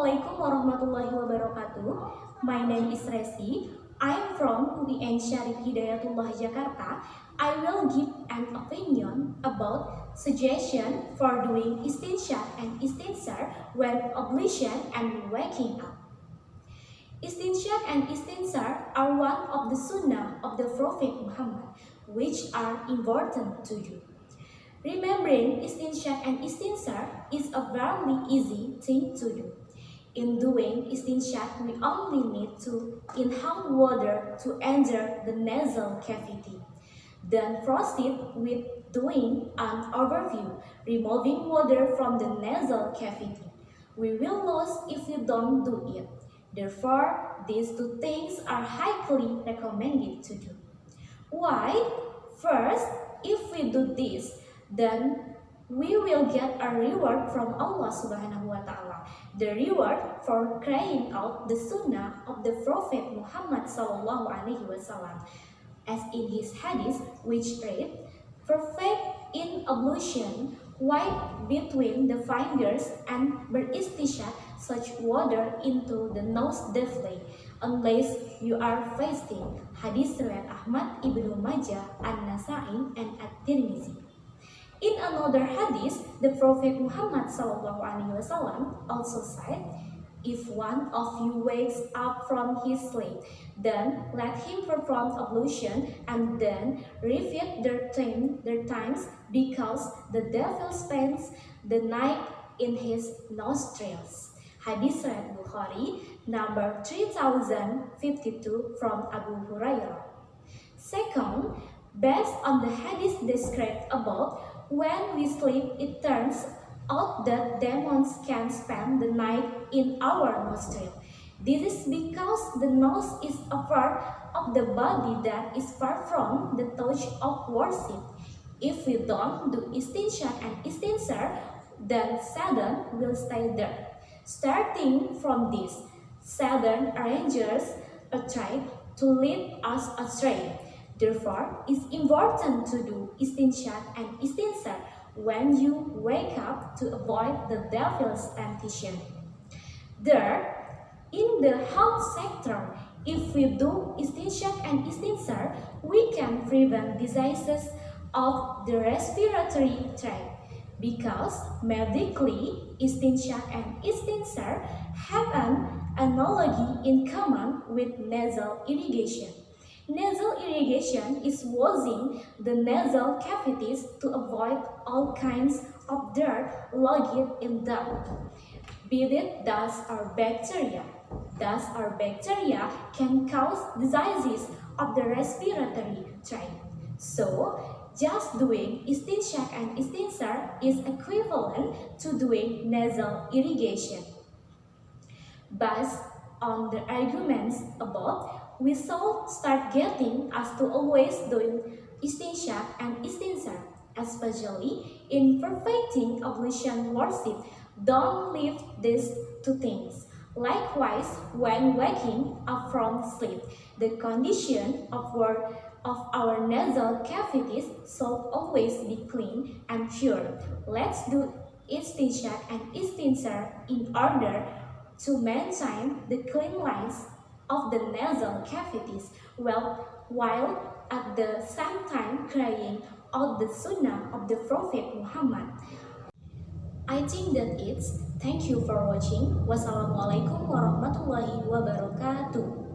Assalamualaikum warahmatullahi wabarakatuh. My name is Resi. I am from UIN Syarif Hidayatullah Jakarta. I will give an opinion about suggestion for doing Istinsyaq and Istintsar when ablution and waking up. Istinsyaq and Istintsar are one of the sunnah of the Prophet Muhammad, which are important to you. Remembering Istinsyaq and Istintsar is a very easy thing to do. In doing Istinsyaq, we only need to inhale water to enter the nasal cavity. Then proceed with doing an overview, removing water from the nasal cavity. We will lose if we don't do it. Therefore, these two things are highly recommended to do. Why? First, if we do this, then we will get a reward from Allah Subhanahu wa Ta'ala. The reward for carrying out the sunnah of the Prophet Muhammad Sallallahu Alaihi Wasallam, as in his hadith, which read, "Perfect in ablution, wipe between the fingers and beristsyaq such water into the nose deeply, unless you are fasting." Hadith riwayat Ahmad, Ibnu Majah, An-NasaI, and At-Tirmidhi. In another hadith, the Prophet Muhammad SAW also said, "If one of you wakes up from his sleep, then let him perform ablution and then repeat their times, because the devil spends the night in his nostrils." Hadith riwayat Bukhari, number 3052 from Abu Hurairah. Second, based on the hadith described above, when we sleep, it turns out that demons can spend the night in our nostril. This is because the nose is a part of the body that is far from the touch of worship. If we don't do Istinsyaq and Istintsar, then Satan will stay there. Starting from this, Satan arranges a trap to lead us astray. Therefore, it's important to do Istinsyaq and Istintsar when you wake up to avoid the devil's temptation. Third, in the health sector, if we do Istinsyaq and Istintsar, we can prevent diseases of the respiratory tract, because medically, Istinsyaq and Istintsar have an analogy in common with nasal irrigation. Nasal irrigation is washing the nasal cavities to avoid all kinds of dirt lodged in them, be it dust or bacteria. Dust or bacteria can cause diseases of the respiratory tract. So, just doing Istinsyaq and Istintsar is equivalent to doing nasal irrigation. Based on the arguments above, we shall start getting us to always doing Istinsyaq and Istintsar, especially in perfecting ablution worship. Don't leave these two things. Likewise, when waking up from sleep, the condition of our nasal cavities should always be clean and pure. Let's do Istinsyaq and Istintsar in order to maintain the cleanliness of the nasal cavities, while at the same time carrying out the sunnah of the Prophet Muhammad. I think that it's. Thank you for watching. Wassalamualaikum warahmatullahi wabarakatuh.